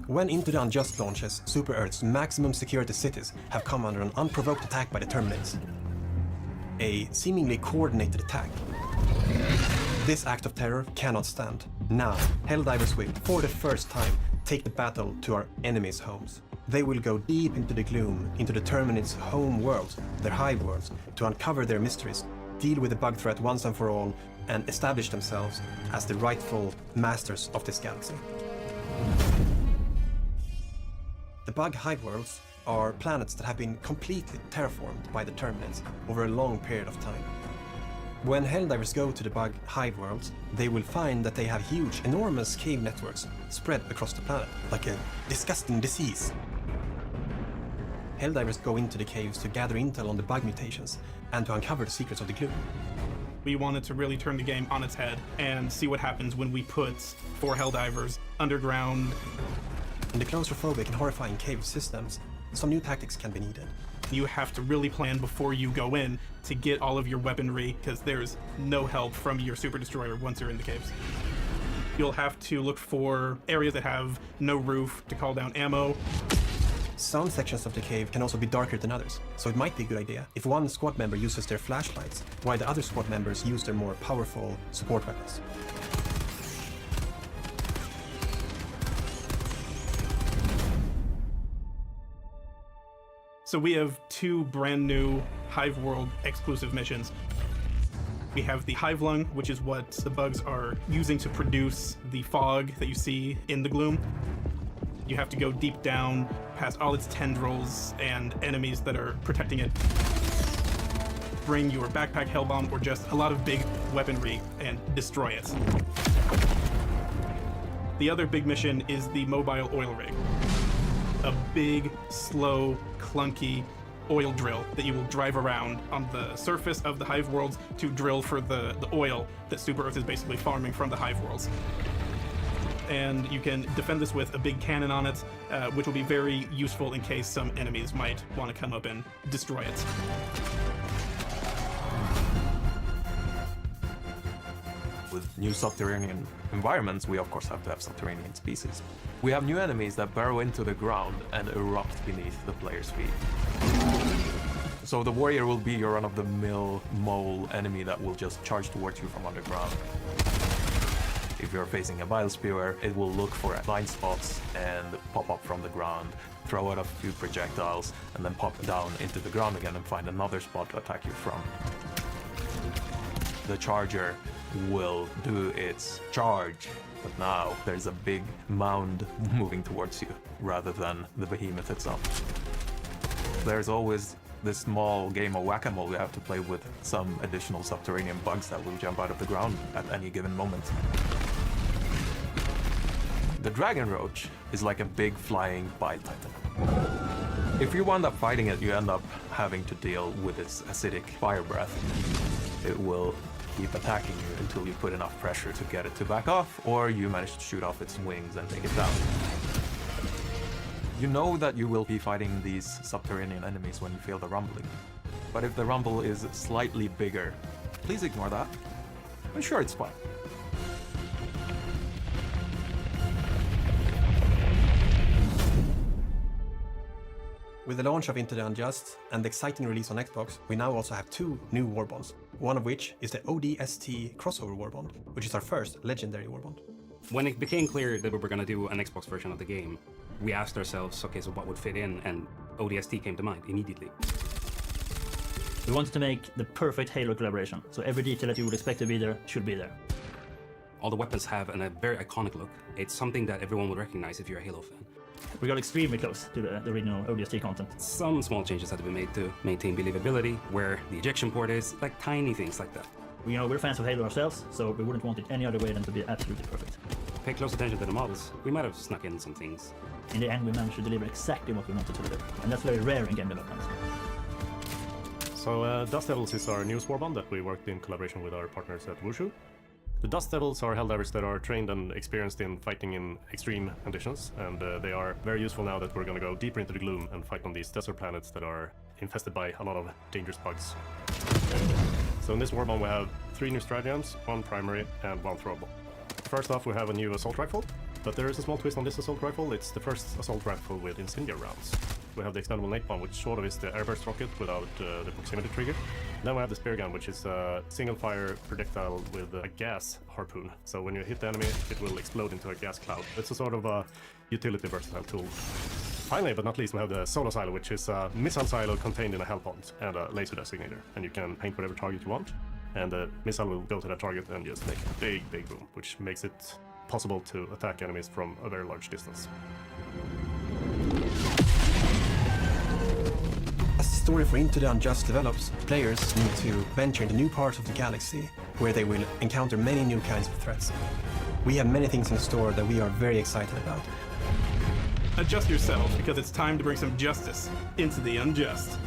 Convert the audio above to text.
When Into the Unjust launches, Super Earth's maximum security cities have come under an unprovoked attack by the Terminates. A seemingly coordinated attack. This act of terror cannot stand. Now, Helldivers will, for the first time, take the battle to our enemies' homes. They will go deep into the gloom, into the Terminates' home worlds, their hive worlds, to uncover their mysteries, deal with the bug threat once and for all, and establish themselves as the rightful masters of this galaxy. The bug hive worlds are planets that have been completely terraformed by the Terminates over a long period of time. When Helldivers go to the bug hive worlds, they will find that they have huge, enormous cave networks spread across the planet, like a disgusting disease. Helldivers go into the caves to gather intel on the bug mutations and to uncover the secrets of the gloom. We wanted to really turn the game on its head and see what happens when we put 4 Helldivers underground. In the claustrophobic and horrifying cave systems, some new tactics can be needed. You have to really plan before you go in to get all of your weaponry, because there's no help from your Super Destroyer once you're in the caves. You'll have to look for areas that have no roof to call down ammo. Some sections of the cave can also be darker than others, so it might be a good idea if one squad member uses their flashlights, while the other squad members use their more powerful support weapons. So we have 2 brand new Hive World exclusive missions. We have the Hive Lung, which is what the bugs are using to produce the fog that you see in the gloom. You have to go deep down past all its tendrils and enemies that are protecting it. Bring your backpack hellbomb or just a lot of big weaponry and destroy it. The other big mission is the mobile oil rig. A big, slow, clunky oil drill that you will drive around on the surface of the hive worlds to drill for the oil that Super Earth is basically farming from the hive worlds. And you can defend this with a big cannon on it, which will be very useful in case some enemies might want to come up and destroy it. With new subterranean environments, we of course have to have subterranean species. We have new enemies that burrow into the ground and erupt beneath the player's feet. So the warrior will be your run-of-the-mill mole enemy that will just charge towards you from underground. If you're facing a bile spewer, it will look for blind spots and pop up from the ground, throw out a few projectiles, and then pop down into the ground again and find another spot to attack you from. The charger will do its charge, but now there's a big mound moving towards you rather than the behemoth itself. There's always this small game of whack-a-mole we have to play with some additional subterranean bugs that will jump out of the ground at any given moment. The Dragon Roach is like a big flying bile titan. If you wind up fighting it, you end up having to deal with its acidic fire breath. It will keep attacking you until you put enough pressure to get it to back off, or you manage to shoot off its wings and take it down. You know that you will be fighting these subterranean enemies when you feel the rumbling. But if the rumble is slightly bigger, please ignore that. I'm sure it's fine. With the launch of Into the Unjust and the exciting release on Xbox, we now also have 2 new warbonds, one of which is the ODST crossover warbond, which is our first legendary warbond. When it became clear that we were going to do an Xbox version of the game, we asked ourselves, okay, so what would fit in? And ODST came to mind immediately. We wanted to make the perfect Halo collaboration, so every detail that you would expect to be there should be there. All the weapons have a very iconic look. It's something that everyone would recognize if you're a Halo fan. We got extremely close to the original ODST content. Some small changes had to be made to maintain believability, where the ejection port is, like tiny things like that. We're fans of Halo ourselves, so we wouldn't want it any other way than to be absolutely perfect. Pay close attention to the models. We might have snuck in some things. In the end, we managed to deliver exactly what we wanted to deliver, and that's very rare in game development. So Dust Devils is our newest warbond that we worked in collaboration with our partners at Wushu. The Dust Devils are Helldivers that are trained and experienced in fighting in extreme conditions, and they are very useful now that we're going to go deeper into the gloom and fight on these desert planets that are infested by a lot of dangerous bugs. So in this warbond we have 3 new stratagems, 1 primary and 1 throwable. First off, we have a new assault rifle. But there is a small twist on this assault rifle. It's the first assault rifle with incendiary rounds. We have the expendable napalm, which sort of is the airburst rocket without the proximity trigger. Then we have the spear gun, which is a single-fire projectile with a gas harpoon. So when you hit the enemy, it will explode into a gas cloud. It's a sort of a utility versatile tool. Finally, but not least, we have the solo silo, which is a missile silo contained in a hell pond and a laser designator. And you can paint whatever target you want, and the missile will go to that target and just make a big, big boom, which makes it possible to attack enemies from a very large distance. As the story for Into the Unjust develops, players need to venture into new parts of the galaxy, where they will encounter many new kinds of threats. We have many things in store that we are very excited about. Adjust yourself, because it's time to bring some justice into the unjust.